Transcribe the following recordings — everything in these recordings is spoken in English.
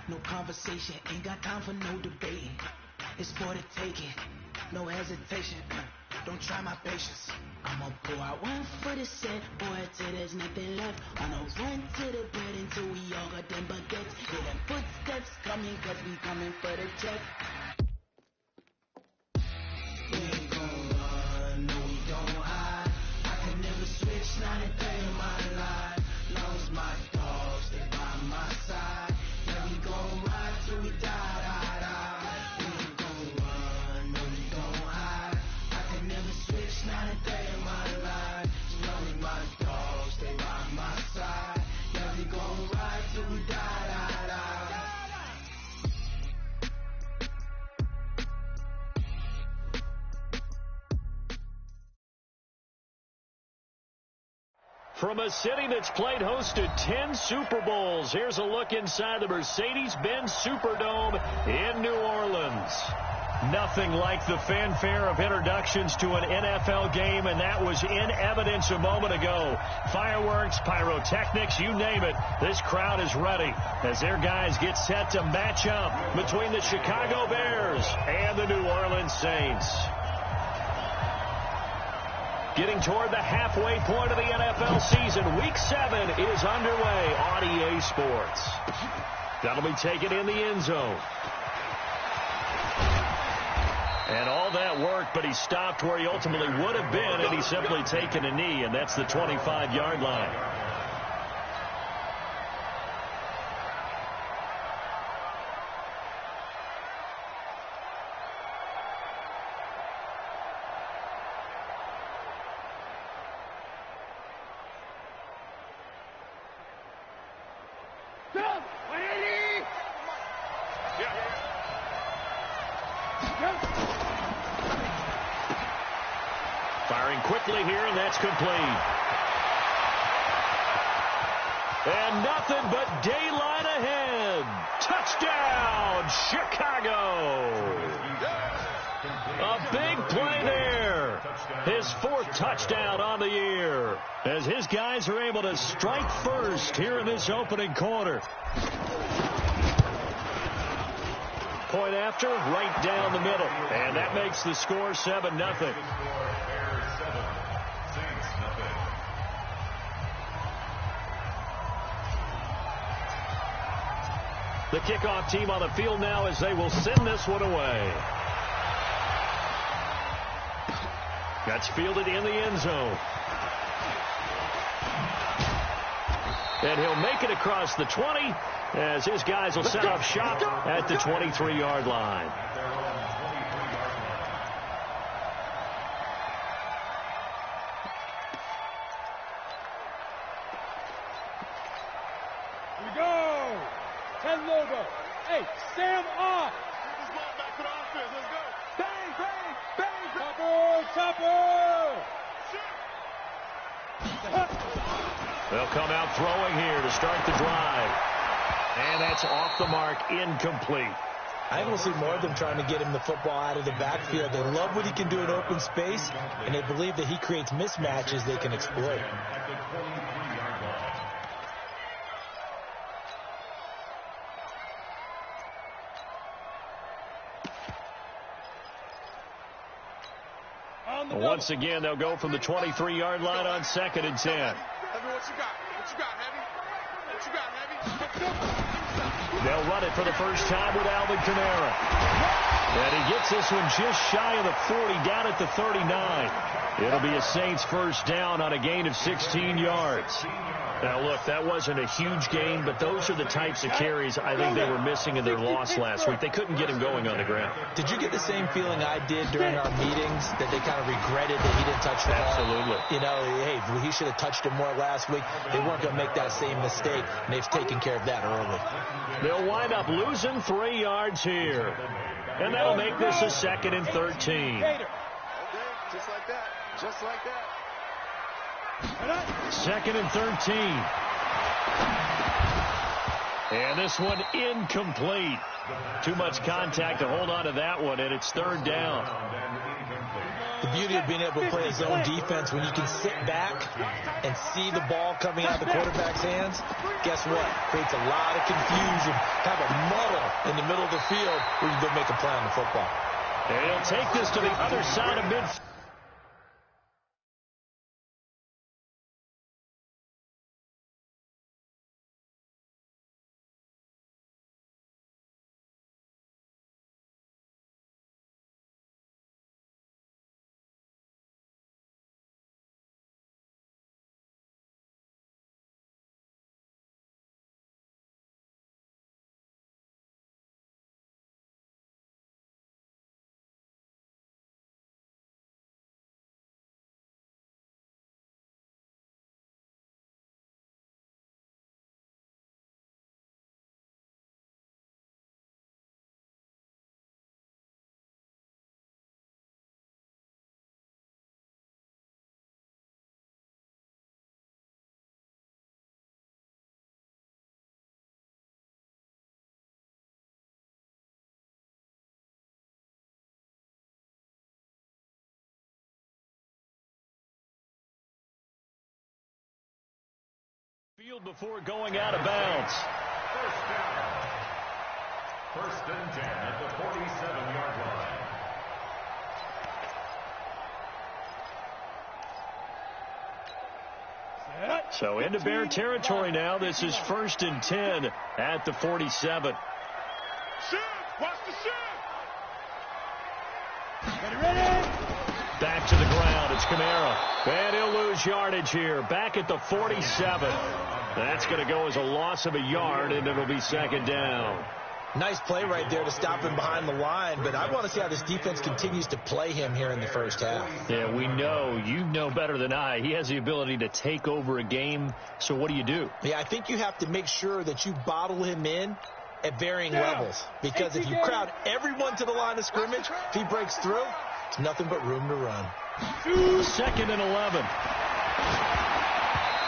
no conversation, ain't got time for no debating. It's for the taking, no hesitation. Don't try my patience. I'ma pull out one for the set, boy, till there's nothing left. I'ma run to the bed until we all got them baguettes. Hear them footsteps coming, cause we coming for the check. We ain't gon' run, no we don't hide. I can never switch, not a day in my life. Long as my dogs, they by my side. Yeah, we gon' ride till we die, die, die. We ain't gon' run, no we don't hide. I can never switch, not a day in my life. Long as my dogs, they by my side. Yeah, we gon' ride till we die, die, die. From a city that's played host to 10 Super Bowls, here's a look inside the Mercedes-Benz Superdome in New Orleans. Nothing like the fanfare of introductions to an NFL game, and that was in evidence a moment ago. Fireworks, pyrotechnics, you name it. This crowd is ready as their guys get set to match up between the Chicago Bears and the New Orleans Saints. Getting toward the halfway point of the NFL season, Week 7 is underway on EA Sports. That'll be taken in the end zone. And all that worked, but he stopped where he ultimately would have been had he simply taken a knee, and that's the 25-yard line. Firing quickly here, and that's complete. And nothing but daylight ahead. Touchdown, Chicago. A big play there. His 4th touchdown on the year as his guys are able to strike first here in this opening quarter. Point after, right down the middle. And that makes the score 7-0. The kickoff team on the field now as they will send this one away. That's fielded in the end zone. And he'll make it across the 20 as his guys will set up shop at the 23-yard line. Here we go. 10 Lobo. Hey, Sam off. This ball back to the offense. Let's go. Bang, bang, bang, bang. Topper. They'll come out throwing here to start the drive. And that's off the mark, incomplete. I think we'll see more of them trying to get him the football out of the backfield. They love what he can do in open space, and they believe that he creates mismatches they can exploit. Once again, they'll go from the 23-yard line on 2nd and 10. Heavy, what you got? What you got, Heavy? What you got, Heavy? They'll run it for the first time with Alvin Kamara. And he gets this one just shy of the 40, down at the 39. It'll be a Saints first down on a gain of 16 yards. Now, look, that wasn't a huge gain, but those are the types of carries I think they were missing in their loss last week. They couldn't get him going on the ground. Did you get the same feeling I did during our meetings, that they kind of regretted that he didn't touch the ball? Absolutely. You know, hey, he should have touched it more last week. They weren't going to make that same mistake, and they've taken care of that early. They'll wind up losing 3 yards here. And that'll make this a 2nd and 13. Okay, just like that. Just like that. 2nd and 13. And this one incomplete. Too much contact to hold on to that one, and it's 3rd down. The beauty of being able to play a zone defense, when you can sit back and see the ball coming out of the quarterback's hands, guess what? Creates a lot of confusion, kind of a muddle in the middle of the field where you can go make a play on the football. And he'll take this to the other side of midfield. Field before going out of bounds. First down. First and 10 at the 47-yard line. So into Bear territory now. This is 1st and 10 at the 47. Shoot! Watch the shoot! Ready? Back to the ground. It's Kamara. And he'll lose yardage here. Back at the 47. That's going to go as a loss of a yard, and it'll be 2nd down. Nice play right there to stop him behind the line, but I want to see how this defense continues to play him here in the first half. Yeah, we know. You know better than I. He has the ability to take over a game, so what do? Yeah, I think you have to make sure that you bottle him in at varying levels, because if you crowd everyone to the line of scrimmage, if he breaks through, it's nothing but room to run. 2nd and 11.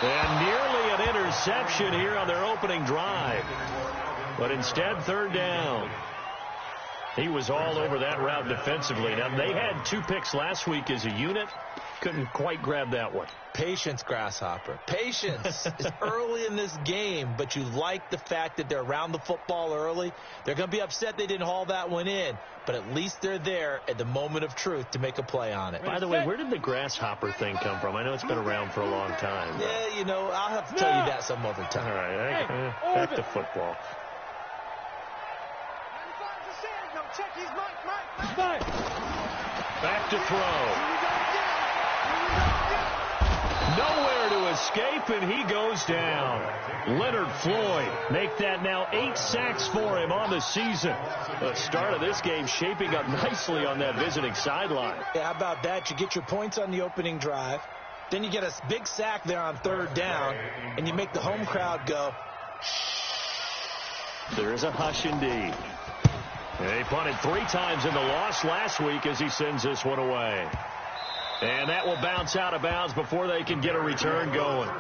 And nearly an interception here on their opening drive. But instead, 3rd down. He was all over that route defensively. Now, they had 2 picks last week as a unit. Couldn't quite grab that one. Patience, Grasshopper. Patience is early in this game, but you like the fact that they're around the football early. They're going to be upset they didn't haul that one in, but at least they're there at the moment of truth to make a play on it. By the way, where did the grasshopper thing come from? I know it's been around for a long time. Yeah, you know, I'll have to tell you that some other time. All right, back to football. Back to throw. Nowhere to escape, and he goes down. Leonard Floyd make that now 8 sacks for him on the season. The start of this game shaping up nicely on that visiting sideline. Yeah, how about that? You get your points on the opening drive. Then you get a big sack there on 3rd down, and you make the home crowd go. There is a hush indeed. He punted 3 times in the loss last week as he sends this one away. And that will bounce out of bounds before they can get a return going.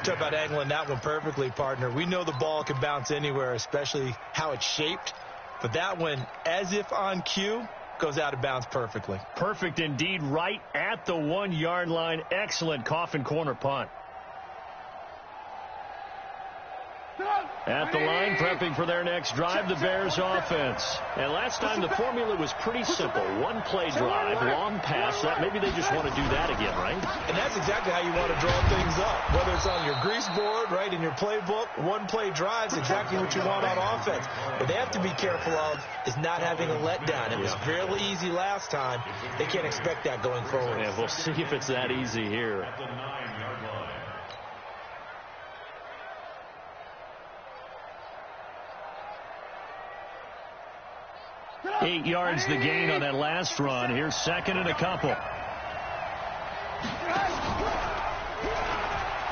Talk about angling that one perfectly, partner. We know the ball can bounce anywhere, especially how it's shaped. But that one, as if on cue, goes out of bounds perfectly. Perfect indeed, right at the 1-yard line. Excellent coffin corner punt. At the line, prepping for their next drive, the Bears offense. And last time the formula was pretty simple. 1-play drive, long pass. Maybe they just want to do that again, right? And that's exactly how you want to draw things up. Whether it's on your grease board, right, in your playbook, 1-play drive is exactly what you want on offense. What they have to be careful of is not having a letdown. It was fairly easy last time. They can't expect that going forward. Yeah, we'll see if it's that easy here. At the 9-yard line. 8 yards the gain on that last run. Here's 2nd and a couple.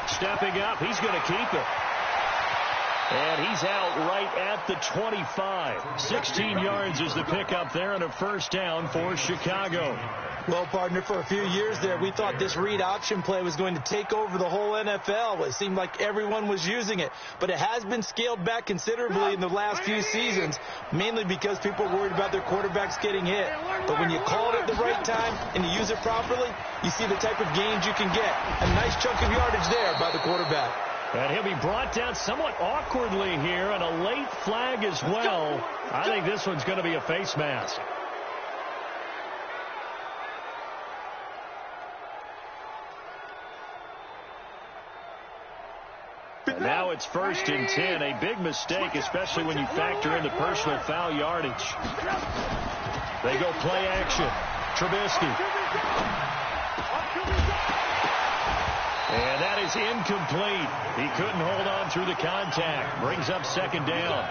Stepping up, he's going to keep it. And he's out right at the 25. 16 yards is the pickup there and a first down for Chicago. Well, partner, for a few years there, we thought this read option play was going to take over the whole NFL. It seemed like everyone was using it, but it has been scaled back considerably in the last few seasons, mainly because people are worried about their quarterbacks getting hit. But when you call it at the right time and you use it properly, you see the type of gains you can get. A nice chunk of yardage there by the quarterback. And he'll be brought down somewhat awkwardly here, and a late flag as well. I think this one's going to be a face mask. And now it's 1st and 10. A big mistake, especially when you factor in the personal foul yardage. They go play action. Trubisky. And that is incomplete. He couldn't hold on through the contact. Brings up 2nd down.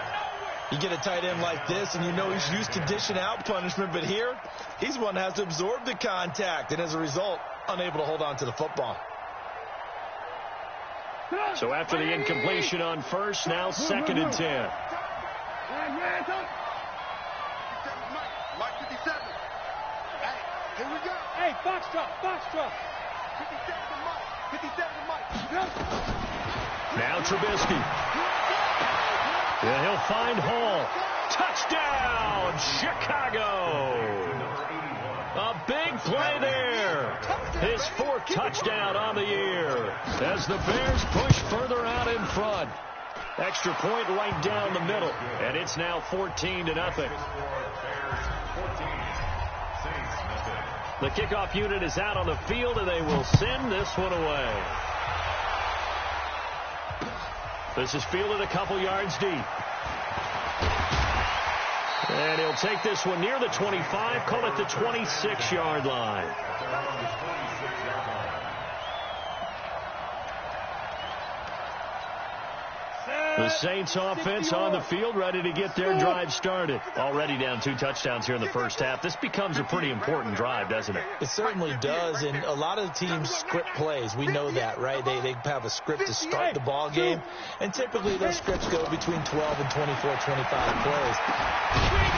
You get a tight end like this, and you know he's used to dishing out punishment, but here, he's one that has to absorb the contact, and as a result, unable to hold on to the football. So after the incompletion on 1st, now 2nd and 10. Mike 57. Hey, here we go. Hey, Foxtrot. 57 to Mike. 57 to Mike. Now Trubisky. Yeah, he'll find Hall. Touchdown, Chicago. A big play there. His 4th touchdown on the year as the Bears push further out in front. Extra point right down the middle, and it's now 14-0. The kickoff unit is out on the field, and they will send this one away. This is fielded a couple yards deep. And he'll take this one near the 25, call it the 26-yard line. The Saints offense on the field, ready to get their drive started. Already down 2 touchdowns here in the first half. This becomes a pretty important drive, doesn't it? It certainly does, and a lot of teams script plays. We know that, right? They have a script to start the ball game, and typically those scripts go between 12 and 24, 25 plays.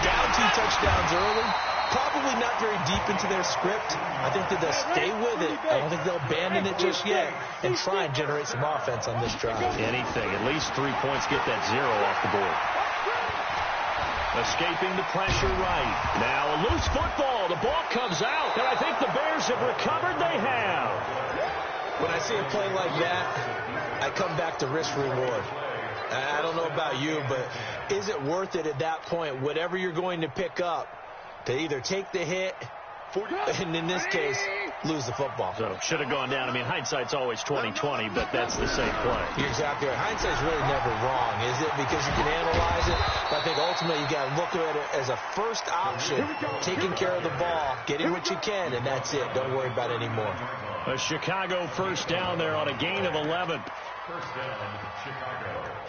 Down 2 touchdowns early, probably not very deep into their script. I think that they'll stay with it. I don't think they'll abandon it just yet and try and generate some offense on this drive. Anything, at least 3 points, get that 0 off the board. Escaping the pressure right. Now a loose football. The ball comes out, and I think the Bears have recovered. They have. When I see a play like that, I come back to risk-reward. I don't know about you, but is it worth it at that point, whatever you're going to pick up, to either take the hit, and in this case, lose the football? So should have gone down. I mean, hindsight's always 20/20, but that's the same play. You're exactly right. Hindsight's really never wrong, is it? Because you can analyze it, but I think ultimately you got to look at it as a first option, taking care of the ball, getting what you can, and that's it. Don't worry about it anymore. A Chicago first down there on a gain of 11. First down, Chicago.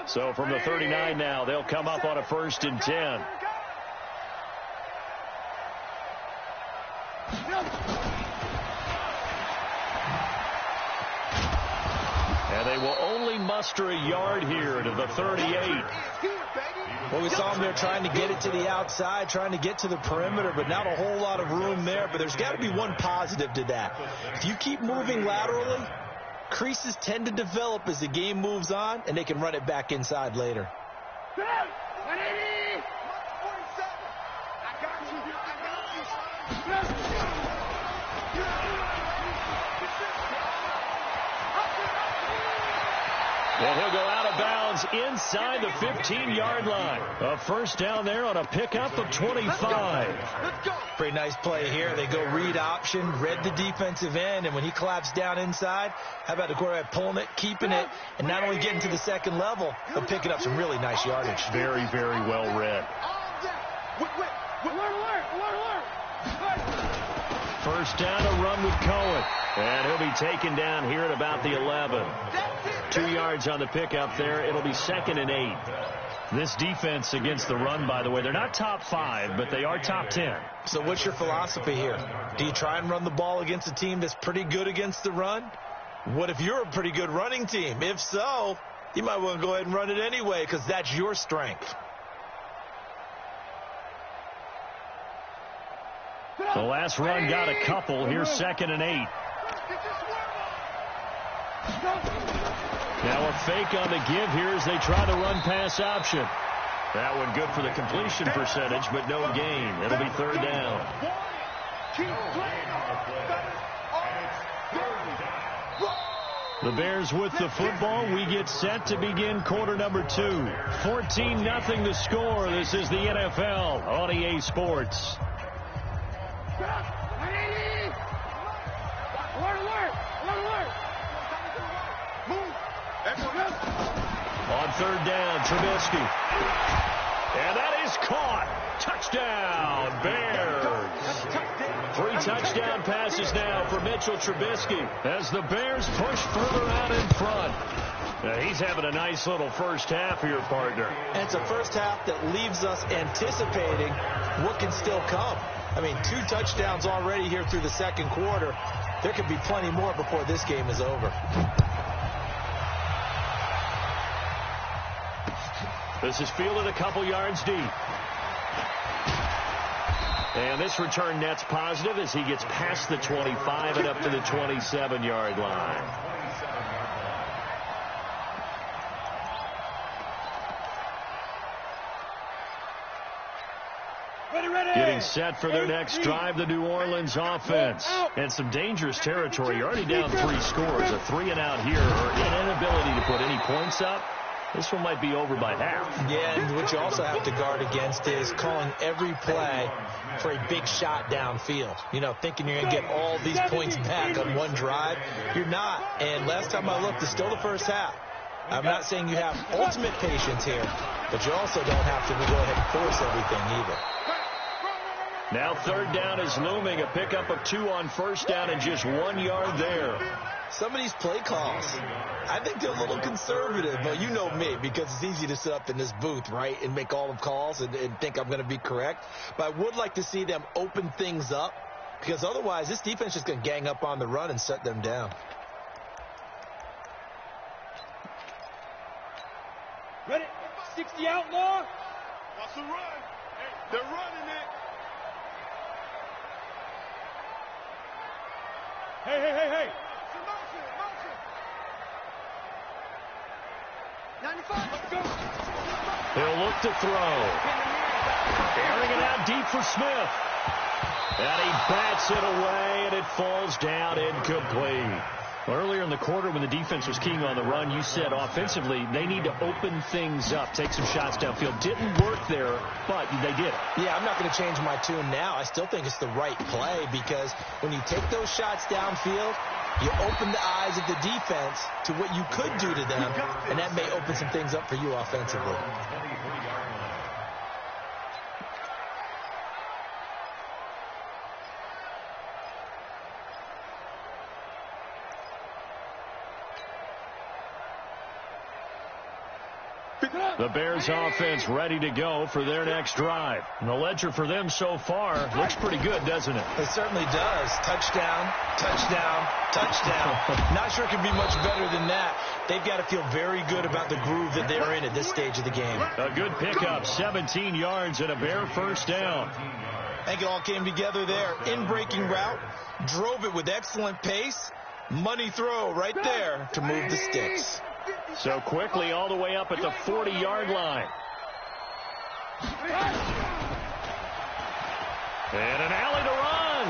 So from the 39 now, they'll come up on a 1st and 10. And they will only muster a yard here to the 38. Well, we saw them there trying to get it to the outside, trying to get to the perimeter, but not a whole lot of room there. But there's got to be one positive to that. If you keep moving laterally, creases tend to develop as the game moves on, and they can run it back inside later. And he'll go out of bounds inside the 15-yard line. A first down there on a pickup of 25. Let's go. Pretty nice play here. They go read option, read the defensive end, and when he collapsed down inside, how about the quarterback pulling it, keeping it, and not only getting to the second level, but picking up some really nice yardage. Very, very well read. Alert! First down, a run with Cohen. And he'll be taken down here at about the 11. 2 yards on the pickup there. It'll be 2nd and 8. This defense against the run, by the way, they're not top 5, but they are top 10. So what's your philosophy here? Do you try and run the ball against a team that's pretty good against the run? What if you're a pretty good running team? If so, you might want to go ahead and run it anyway because that's your strength. The last run got a couple. Here's 2nd and 8. Now a fake on the give here as they try the run pass option. That one good for the completion percentage, but no gain. It'll be 3rd down. The Bears with the football. We get set to begin quarter number 2. 14-0 the score. This is the NFL on EA Sports. On 3rd down, Trubisky. And that is caught. Touchdown, Bears. 3 touchdown passes now for Mitchell Trubisky as the Bears push further out in front. He's having a nice little first half here, partner. And it's a first half that leaves us anticipating what can still come. I mean, 2 touchdowns already here through the second quarter. There could be plenty more before this game is over. This is fielded a couple yards deep. And this return net's positive as he gets past the 25 and up to the 27-yard line. Getting set for their next drive, the New Orleans offense. And some dangerous territory. You're already down 3 scores. A 3-and-out here, or an inability to put any points up. This one might be over by half. Yeah, and what you also have to guard against is calling every play for a big shot downfield. You know, thinking you're going to get all these points back on one drive. You're not. And last time I looked, it's still the first half. I'm not saying you have ultimate patience here, but you also don't have to go ahead and force everything either. Now 3rd down is looming. A pickup of 2 on 1st down and just 1 yard there. Some of these play calls, I think they're a little conservative. But you know me, because it's easy to sit up in this booth, right, and make all the calls and think I'm going to be correct. But I would like to see them open things up, because otherwise this defense is going to gang up on the run and shut them down. Ready? 60 outlaw. Watch the run. They're running it. Hey. Motion. 95. Let's go. He'll look to throw. Airing it out deep for Smith. And he bats it away, and it falls down incomplete. Earlier in the quarter when the defense was keying on the run, you said offensively they need to open things up, take some shots downfield. Didn't work there, but they did it. Yeah, I'm not going to change my tune now. I still think it's the right play because when you take those shots downfield, you open the eyes of the defense to what you could do to them, and that may open some things up for you offensively. The Bears offense ready to go for their next drive. And the ledger for them so far looks pretty good, doesn't it? It certainly does. Touchdown, touchdown, touchdown. Not sure it can be much better than that. They've got to feel very good about the groove that they're in at this stage of the game. A good pickup, 17 yards and a Bear first down. I think it all came together there. In-breaking route, drove it with excellent pace. Money throw right there to move the sticks. So quickly all the way up at the 40-yard line. And an alley to run.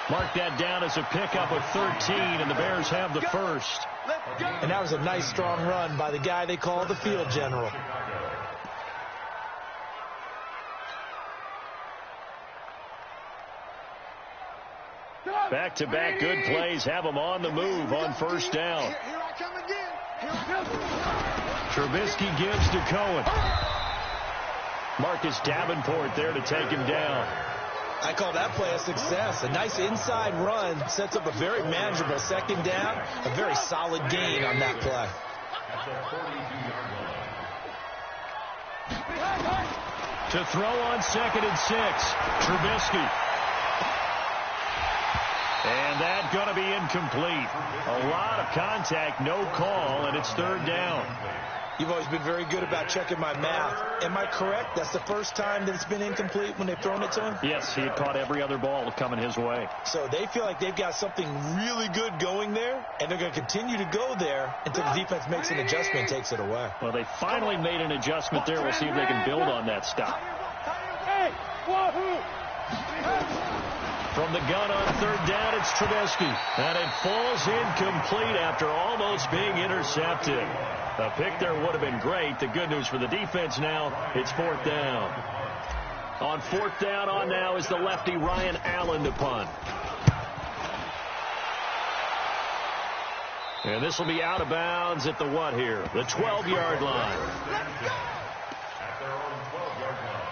Mark that down as a pickup of 13, and the Bears have the first. And that was a nice, strong run by the guy they call the field general. Back-to-back good plays have them on the move on first down. Here I come again. Here I come. Trubisky gives to Cohen. Marcus Davenport there to take him down. I call that play a success. A nice inside run sets up a very manageable second down. A very solid gain on that play. To throw on 2nd and 6. Trubisky. And that's going to be incomplete. A lot of contact, no call, and it's 3rd down. You've always been very good about checking my math. Am I correct? That's the first time that it's been incomplete when they've thrown it to him? Yes, he had caught every other ball coming his way. So they feel like they've got something really good going there, and they're going to continue to go there until the defense makes an adjustment and takes it away. Well, they finally made an adjustment there. We'll see if they can build on that stop. Hey, wahoo! From the gun on 3rd down, it's Trubisky. And it falls incomplete after almost being intercepted. The pick there would have been great. The good news for the defense now, it's 4th down. On 4th down on now is the lefty Ryan Allen to punt. And this will be out of bounds at the what here? The 12-yard line. At their own 12-yard line.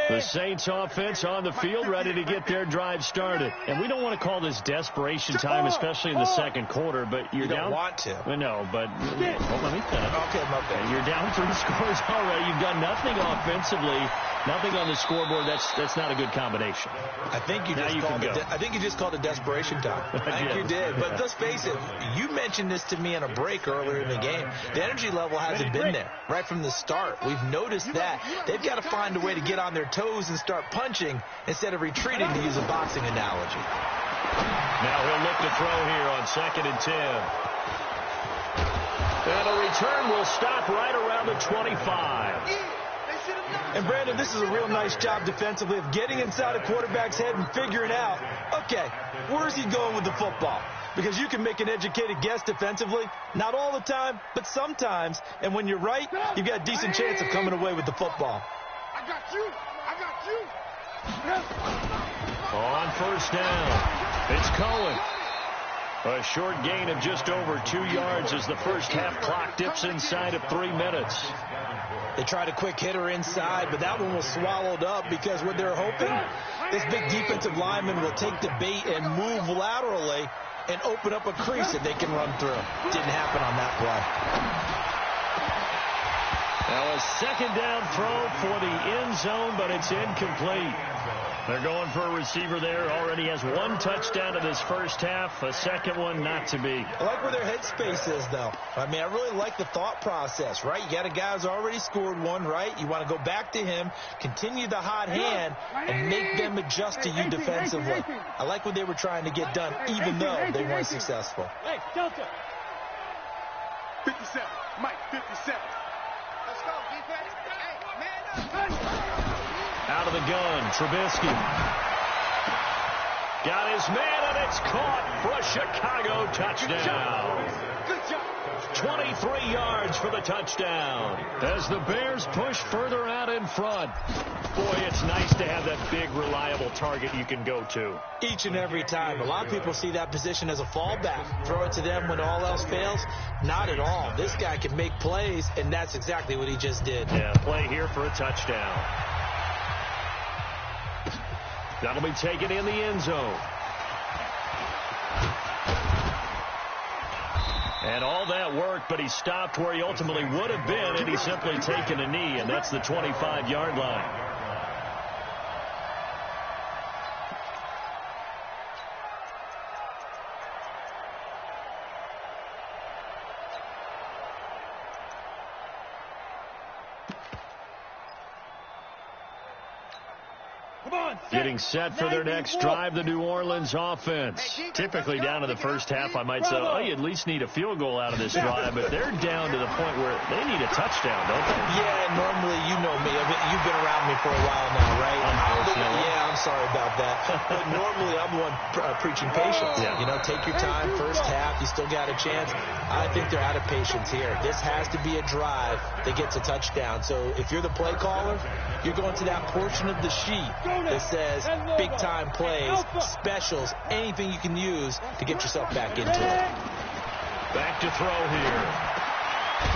The Saints offense on the field ready to get their drive started. And we don't want to call this desperation time, especially in the second quarter, but you're down. You don't want to. Well, no, but let me finish. Okay, my bad. You're down 3 scores already. You've done nothing offensively, nothing on the scoreboard. That's not a good combination. I think you just called it desperation time. I think you did. But let's face it, you mentioned this to me in a break earlier in the game. The energy level hasn't been there right from the start. We've noticed that. They've got to find a way to get on their toes and start punching instead of retreating, to use a boxing analogy. Now he'll look to throw here on 2nd and 10. And the return will stop right around the 25. And, Brandon, this is a real nice job defensively of getting inside a quarterback's head and figuring out, okay, where's he going with the football? Because you can make an educated guess defensively, not all the time, but sometimes. And when you're right, you've got a decent chance of coming away with the football. I got you. I got you. On 1st down, it's Cohen. A short gain of just over 2 yards as the first half clock dips inside of 3 minutes. They tried a quick hitter inside, but that one was swallowed up because what they're hoping, this big defensive lineman will take the bait and move laterally and open up a crease that they can run through. Didn't happen on that play. Now a 2nd down throw for the end zone, but it's incomplete. They're going for a receiver there. Already has 1 touchdown in this first half. A second one not to be. I like where their headspace is, though. I mean, I really like the thought process, right? You got a guy who's already scored 1, right? You want to go back to him, continue the hot hand, and make them adjust to you defensively. I like what they were trying to get done, even though they weren't successful. Hey, Delta. 57. Mike, 57. Let's go, defense. Hey, man up. Out of the gun, Trubisky. Got his man, and it's caught for a Chicago touchdown. Good job. 23 yards for the touchdown. As the Bears push further out in front. Boy, it's nice to have that big, reliable target you can go to. Each and every time. A lot of people see that position as a fallback. Throw it to them when all else fails. Not at all. This guy can make plays, and that's exactly what he just did. Yeah, play here for a touchdown. That'll be taken in the end zone. And all that worked, but he stopped where he ultimately would have been, and he's simply taken a knee, and that's the 25-yard line. Getting set for their next drive, the New Orleans offense. Typically down to the first half, I might say, oh, you at least need a field goal out of this drive, but they're down to the point where they need a touchdown, don't they? Yeah, normally, you know me. You've been around me for a while now, right? Unfortunately. Yeah, I'm sorry about that. But normally, I'm the one preaching patience. Yeah. You know, take your time, first half, you still got a chance. I think they're out of patience here. This has to be a drive that gets a touchdown. So if you're the play caller, you're going to that portion of the sheet that says big-time plays, specials, anything you can use to get yourself back into it. Back to throw here.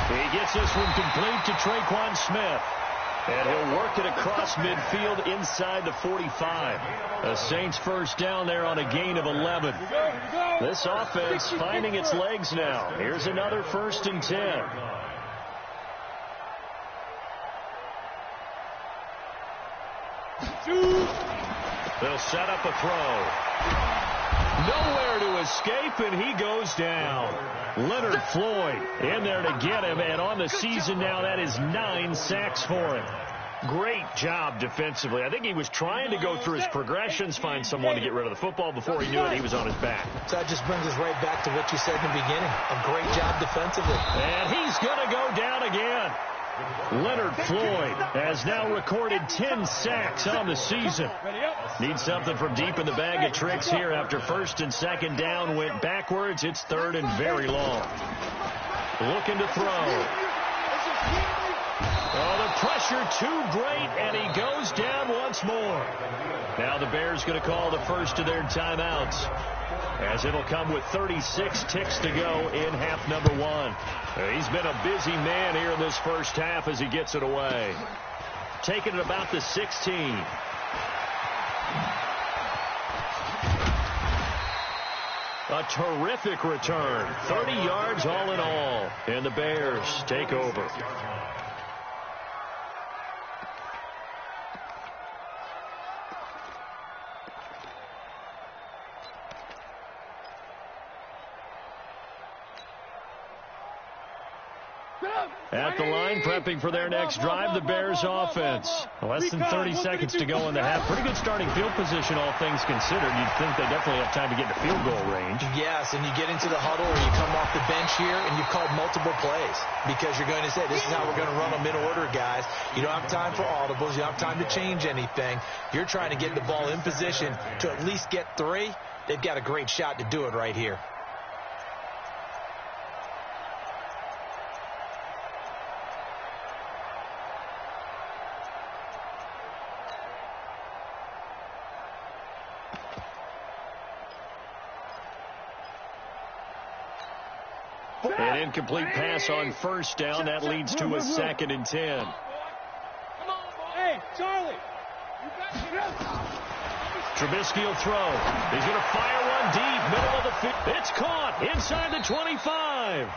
He gets this one complete to Traquan Smith. And he'll work it across midfield inside the 45. The Saints first down there on a gain of 11. This offense finding its legs now. Here's another 1st and 10. They'll set up a throw. Nowhere to escape, and he goes down. Leonard Floyd in there to get him, and on the season now, that is 9 sacks for him. Great job defensively. I think he was trying to go through his progressions, find someone to get rid of the football. Before he knew it, he was on his back. So that just brings us right back to what you said in the beginning. A great job defensively. And he's going to go down again. Leonard Floyd has now recorded 10 sacks on the season. Needs something from deep in the bag of tricks here after 1st and 2nd down went backwards. It's 3rd and very long. Looking to throw. Oh, the pressure too great, and he goes down once more. Now the Bears going to call the first of their timeouts, as it'll come with 36 ticks to go in half number 1. He's been a busy man here in this first half as he gets it away. Taking it about the 16. A terrific return. 30 yards all in all. And the Bears take over. At the line, prepping for their next drive, the Bears offense. Less than 30 seconds to go in the half. Pretty good starting field position, all things considered. You'd think they definitely have time to get to field goal range. Yes, and you get into the huddle or you come off the bench here and you've called multiple plays because you're going to say, this is how we're going to run them in order, guys. You don't have time for audibles. You don't have time to change anything. You're trying to get the ball in position to at least get 3. They've got a great shot to do it right here. An incomplete pass on 1st down. That leads to a 2nd and 10. Hey, Charlie. Trubisky will throw. He's going to fire one deep, middle of the field. It's caught inside the 25.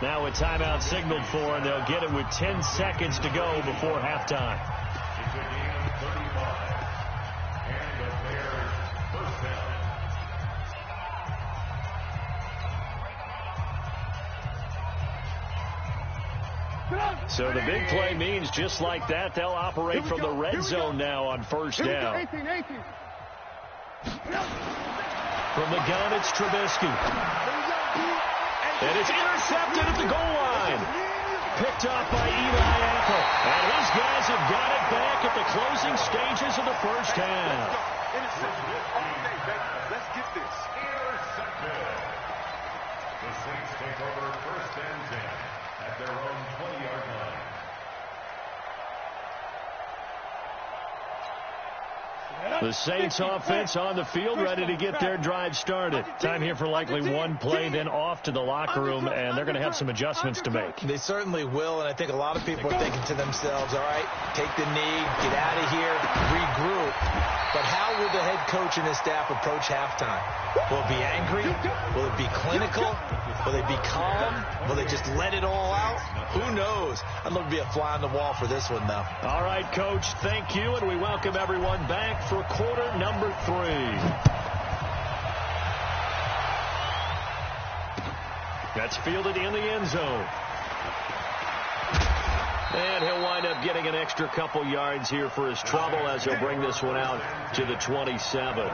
Now a timeout signaled for, and they'll get it with 10 seconds to go before halftime. It's a gain of 35. And the Bears first down. So the big play means just like that, they'll operate from the red zone now on 1st down. 18. From the gun, it's Trubisky. And it's intercepted at the goal line. Picked off by Eli Apple. And his guys have got it back at the closing stages of the first half. Let's get this. Intercepted. The Saints take over 1st and 10 at their own 20-yard line. The Saints offense on the field, ready to get their drive started. Time here for likely one play, then off to the locker room, and they're going to have some adjustments to make. They certainly will, and I think a lot of people are thinking to themselves, all right, take the knee, get out of here, regroup. But how will the head coach and his staff approach halftime? Will it be angry? Will it be clinical? Will they be calm? Will they just let it all out? Who knows? I'd love to be a fly on the wall for this one, though. All right, Coach, thank you, and we welcome everyone back for quarter number 3. That's fielded in the end zone. And he'll wind up getting an extra couple yards here for his trouble as he'll bring this one out to the 27.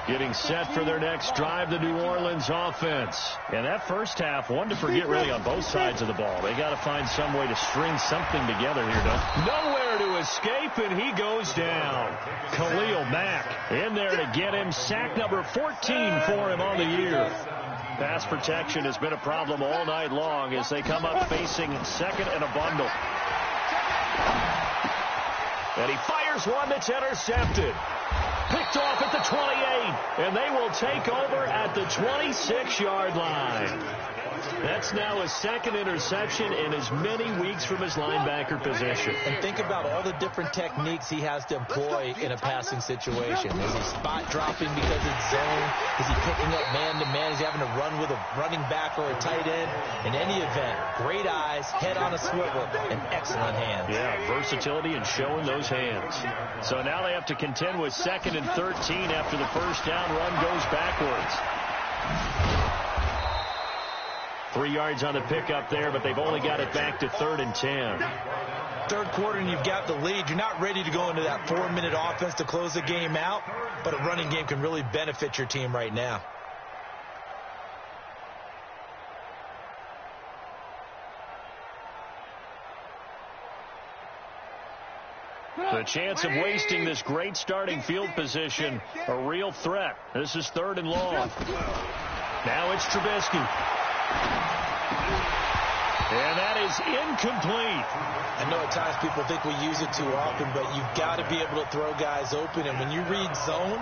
Getting set for their next drive, the New Orleans offense. And that first half, one to forget really on both sides of the ball. They got to find some way to string something together here, Doug. Nowhere to escape, and he goes down. Khalil Mack in there to get him. Sack number 14 for him on the year. Pass protection has been a problem all night long as they come up facing second and a bundle. And he fires one that's intercepted. Picked off at the 28, and they will take over at the 26-yard line. That's now his second interception in as many weeks from his linebacker position. And think about all the different techniques he has to employ in a passing situation. Is he spot dropping because it's zone? Is he picking up man-to-man? Is he having to run with a running back or a tight end? In any event, great eyes, head on a swivel, and excellent hands. Yeah, versatility and showing those hands. So now they have to contend with 2nd and 13 after the first down run goes backwards. 3 yards on the pickup there, but they've only got it back to 3rd and 10. Third quarter and you've got the lead. You're not ready to go into that 4-minute offense to close the game out, but a running game can really benefit your team right now. The chance of wasting this great starting field position, a real threat. This is 3rd and long. Now it's Trubisky. And that is incomplete. I know at times people think we use it too often, but you've got to be able to throw guys open. And when you read zone,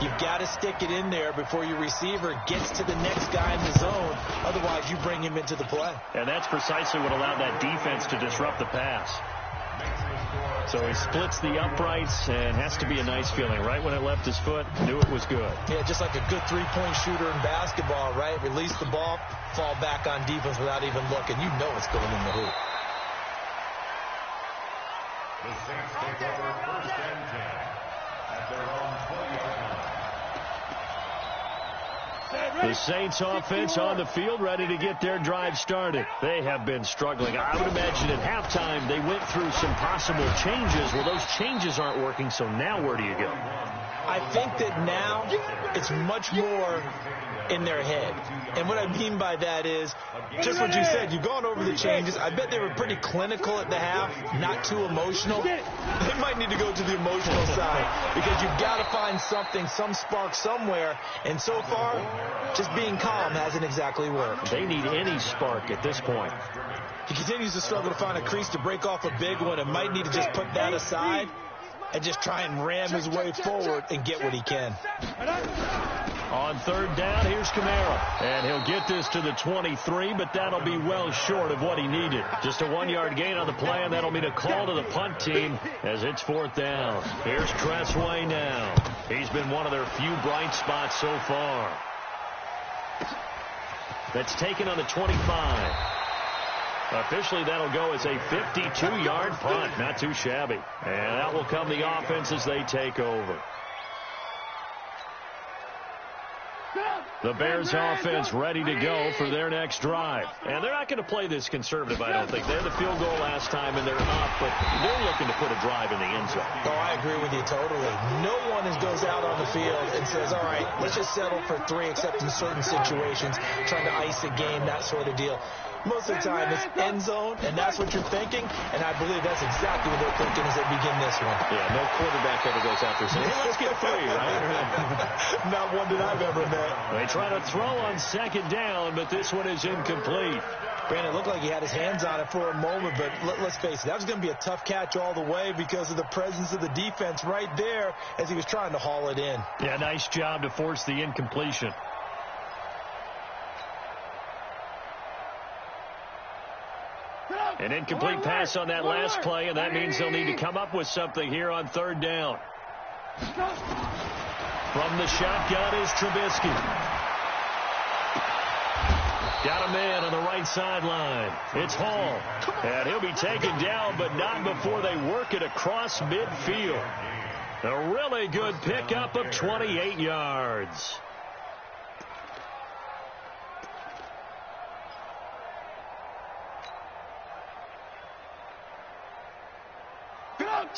you've got to stick it in there before your receiver gets to the next guy in the zone. Otherwise, you bring him into the play. And that's precisely what allowed that defense to disrupt the pass. So he splits the uprights and has to be a nice feeling. Right when it left his foot, knew it was good. Yeah, just like a good three-point shooter in basketball, right? Release the ball, fall back on defense without even looking. You know it's going in the hoop. The Saints take over 1st and 10 at their own 20-yard line. The Saints offense on the field, ready to get their drive started. They have been struggling. I would imagine at halftime they went through some possible changes. Well, those changes aren't working, so now where do you go? I think that now it's much more in their head. And what I mean by that is just what you said. You've gone over the changes. I bet they were pretty clinical at the half, not too emotional. They might need to go to the emotional side because you've got to find something, some spark somewhere. And so far, just being calm hasn't exactly worked. They need any spark at this point. He continues to struggle to find a crease to break off a big one and might need to just put that aside and just try and ram his way forward and get what he can. On 3rd down, here's Kamara. And he'll get this to the 23, but that'll be well short of what he needed. Just a 1-yard gain on the play, and that'll mean a call to the punt team as it's 4th down. Here's Tressway now. He's been one of their few bright spots so far. That's taken on the 25. Officially, that'll go as a 52-yard punt. Not too shabby. And that will come the offense as they take over. The Bears offense ready to go for their next drive. And they're not going to play this conservative, I don't think. They had the field goal last time, and they're up, but they're looking to put a drive in the end zone. Oh, I agree with you totally. No one goes out on the field and says, all right, let's just settle for 3, except in certain situations, trying to ice a game, that sort of deal. Most of the time, it's end zone, and that's what you're thinking, and I believe that's exactly what they're thinking as they begin this one. Yeah, no quarterback ever goes out there saying, hey, let's get 3, right? Not one that I've ever met. They try to throw on 2nd down, but this one is incomplete. Brandon, it looked like he had his hands on it for a moment, but let's face it, that was going to be a tough catch all the way because of the presence of the defense right there as he was trying to haul it in. Yeah, nice job to force the incompletion. An incomplete pass on that last play, and that means they'll need to come up with something here on 3rd down. From the shotgun is Trubisky. Got a man on the right sideline. It's Hall. And he'll be taken down, but not before they work it across midfield. A really good pickup of 28 yards.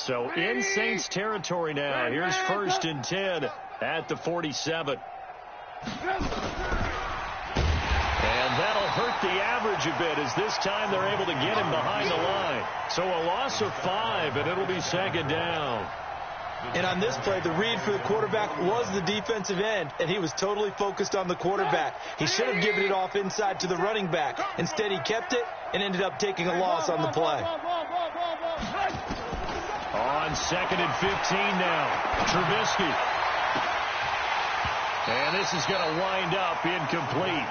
So in Saints territory now. Here's 1st and 10 at the 47. And that'll hurt the average a bit as this time they're able to get him behind the line. So a loss of 5, and it'll be 2nd down. And on this play, the read for the quarterback was the defensive end, and he was totally focused on the quarterback. He should have given it off inside to the running back. Instead, he kept it and ended up taking a loss on the play. On 2nd and 15 now, Trubisky. And this is going to wind up incomplete.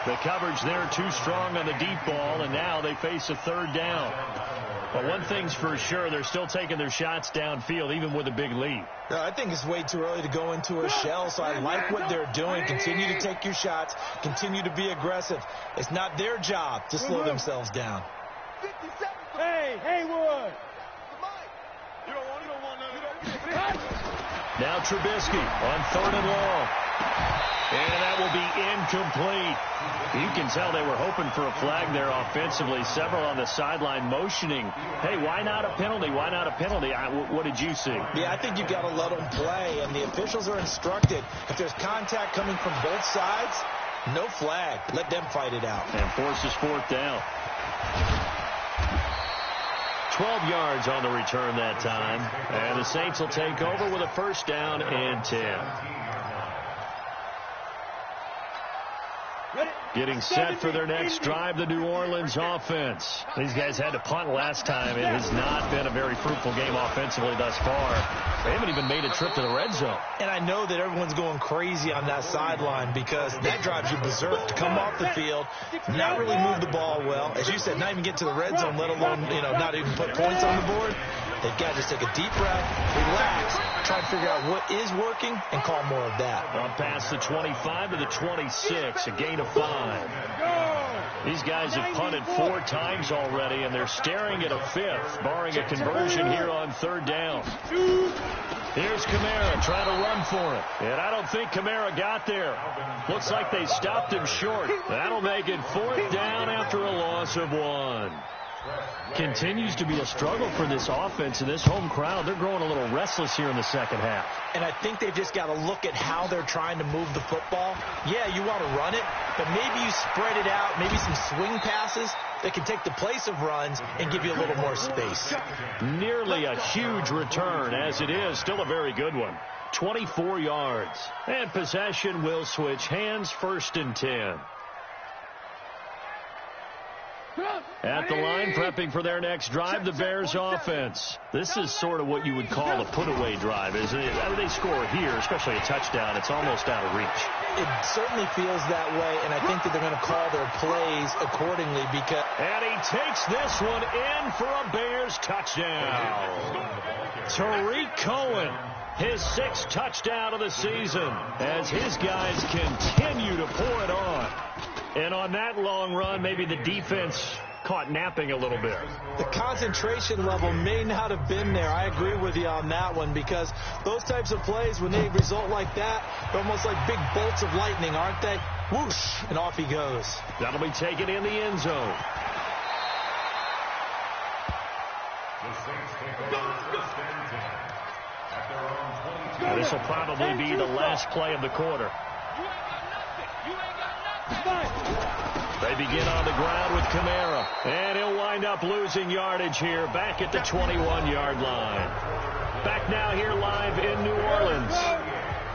The coverage there too strong on the deep ball, and now they face a 3rd down. But one thing's for sure, they're still taking their shots downfield, even with a big lead. I think it's way too early to go into a shell, so I like what they're doing. Continue to take your shots. Continue to be aggressive. It's not their job to slow themselves down. Hey, Haywood! Now Trubisky on 3rd and long. And that will be incomplete. You can tell they were hoping for a flag there offensively. Several on the sideline motioning, hey, why not a penalty? Why not a penalty? What did you see? Yeah, I think you got to let them play, and the officials are instructed. If there's contact coming from both sides, no flag. Let them fight it out. And forces 4th down. 12 yards on the return that time. And the Saints will take over with a 1st down and 10. Getting set for their next drive, the New Orleans offense. These guys had to punt last time. It has not been a very fruitful game offensively thus far. They haven't even made a trip to the red zone. And I know that everyone's going crazy on that sideline because that drives you berserk to come off the field, not really move the ball well. As you said, not even get to the red zone, let alone, not even put points on the board. They've got to just take a deep breath, relax, try to figure out what is working, and call more of that. Up past the 25 to the 26, a gain of 5. These guys have punted 4 times already, and they're staring at a 5th, barring a conversion here on 3rd down. Here's Kamara trying to run for it. And I don't think Kamara got there. Looks like they stopped him short. That'll make it 4th down after a loss of 1. Continues to be a struggle for this offense and this home crowd. They're growing a little restless here in the second half. And I think they've just got to look at how they're trying to move the football. Yeah, you want to run it, but maybe you spread it out, maybe some swing passes that can take the place of runs and give you a little more space. Nearly a huge return as it is. Still a very good one. 24 yards. And possession will switch hands, 1st and 10. At the line, prepping for their next drive, the Bears offense. This is sort of what you would call a put-away drive, isn't it? I mean, they score here, especially a touchdown. It's almost out of reach. It certainly feels that way, and I think that they're going to call their plays accordingly because... And he takes this one in for a Bears touchdown. Tariq Cohen, his 6th touchdown of the season, as his guys continue to pour it on. And on that long run, maybe the defense caught napping a little bit. The concentration level may not have been there. I agree with you on that one because those types of plays, when they result like that, they're almost like big bolts of lightning, aren't they? Whoosh, and off he goes. That'll be taken in the end zone. This will probably be the last play of the quarter. They begin on the ground with Kamara, and he'll wind up losing yardage here back at the 21-yard line. Back now here live in New Orleans.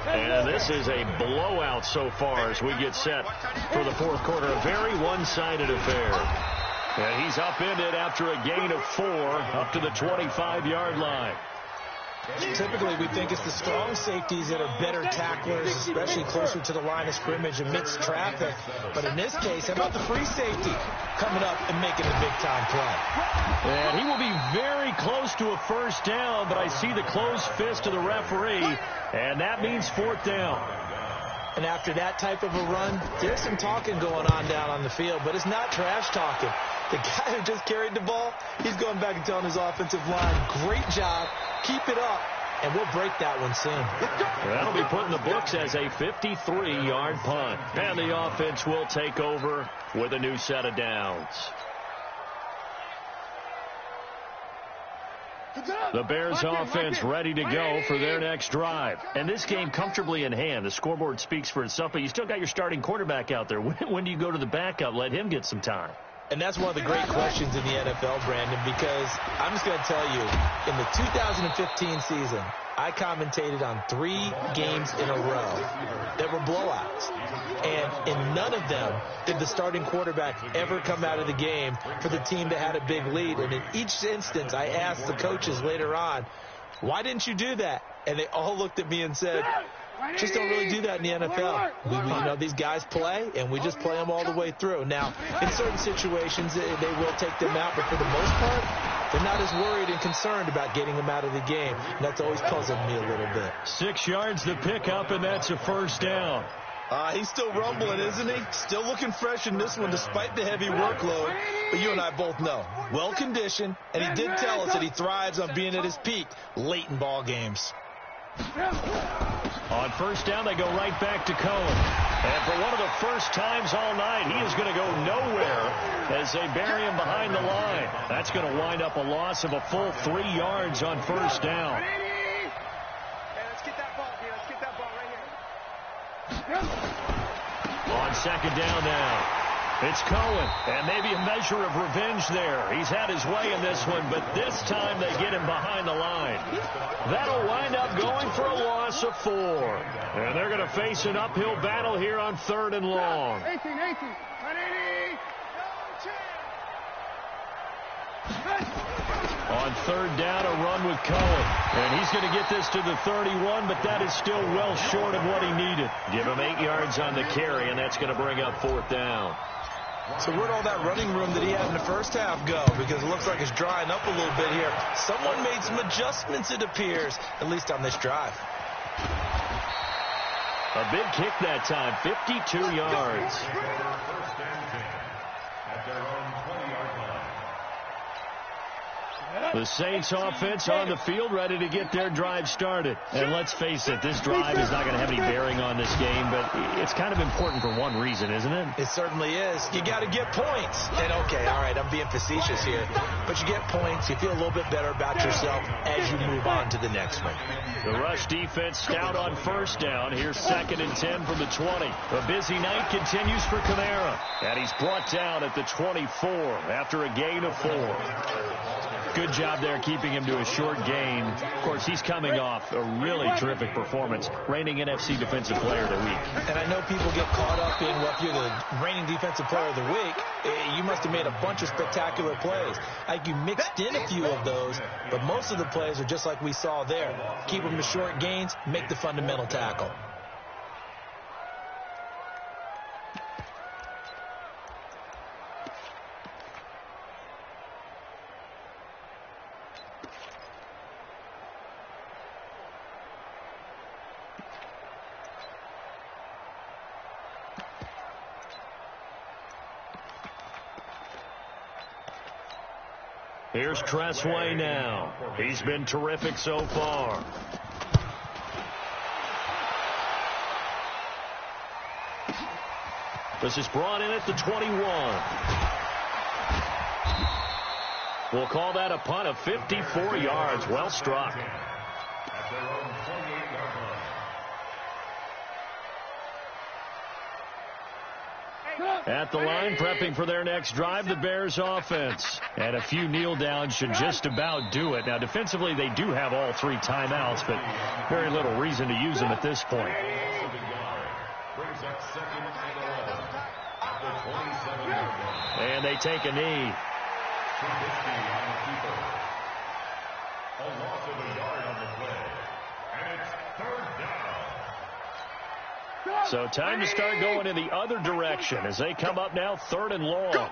And this is a blowout so far as we get set for the 4th quarter. A very one-sided affair. And he's upended after a gain of 4 up to the 25-yard line. Typically, we think it's the strong safeties that are better tacklers, especially closer to the line of scrimmage amidst traffic. But in this case, how about the free safety coming up and making a big-time play? And he will be very close to a 1st down, but I see the closed fist of the referee, and that means 4th down. And after that type of a run, there's some talking going on down on the field, but it's not trash talking. The guy who just carried the ball, he's going back and telling his offensive line, great job, keep it up, and we'll break that one soon. That'll be put in the books as a 53-yard punt. And the offense will take over with a new set of downs. The Bears offense ready to go for their next drive. And this game comfortably in hand. The scoreboard speaks for itself, but you still got your starting quarterback out there. When do you go to the backup? Let him get some time. And that's one of the great questions in the NFL, Brandon, because I'm just going to tell you, in the 2015 season, I commentated on 3 games in a row that were blowouts. And in none of them did the starting quarterback ever come out of the game for the team that had a big lead. And in each instance, I asked the coaches later on, why didn't you do that? And they all looked at me and said, just don't really do that in the NFL. You know, these guys play, and we just play them all the way through. Now, in certain situations, they will take them out, but for the most part, they're not as worried and concerned about getting them out of the game. And that's always puzzled me a little bit. 6 yards the pickup, and that's a first down. He's still rumbling, isn't he? Still looking fresh in this one despite the heavy workload. But you and I both know, well-conditioned, and he did tell us that he thrives on being at his peak late in ball games. On first down, they go right back to Cohen. And for one of the first times all night, he is going to go nowhere as they bury him behind the line. That's going to wind up a loss of a full 3 yards on first down. Let's get that ball here. Let's get that ball right here. On second down now, it's Cohen, and maybe a measure of revenge there. He's had his way in this one, but this time they get him behind the line. That'll wind up going for a loss of 4. And they're going to face an uphill battle here on 3rd and long. 18. On 3rd down, a run with Cohen. And he's going to get this to the 31, but that is still well short of what he needed. Give him 8 yards on the carry, and that's going to bring up 4th down. So where'd all that running room that he had in the first half go? Because it looks like it's drying up a little bit here. Someone made some adjustments, it appears, at least on this drive. A big kick that time, 52 yards. First and 10 at their own 20-yard line. The Saints offense on the field ready to get their drive started. And let's face it, this drive is not going to have any bearing on this game, but it's kind of important for one reason, isn't it? It certainly is. You got to get points. And okay, all right, I'm being facetious here, but you get points, you feel a little bit better about yourself as you move on to the next one. The rush defense stout on first down. Here's 2nd and 10 from the 20. A busy night continues for Kamara, and he's brought down at the 24 after a gain of 4. Good job there keeping him to a short gain. Of course, he's coming off a really terrific performance, reigning NFC Defensive Player of the Week. And I know people get caught up in, well, if you're the reigning Defensive Player of the Week, you must have made a bunch of spectacular plays. Like you mixed in a few of those, but most of the plays are just like we saw there. Keep them to short gains, make the fundamental tackle. Here's Tressway now. He's been terrific so far. This is brought in at the 21. We'll call that a punt of 54 yards. Well struck. At their own 28-yard line. At the line, prepping for their next drive, the Bears offense. And a few kneel downs should just about do it. Now, defensively, they do have all 3 timeouts, but very little reason to use them at this point. Brings up 2nd and 11 at the 27-yard line. And they take a knee. Trubisky on the keeper. A loss of a yard on the play. And it's 3rd down. So time to start going in the other direction as they come up now 3rd and long.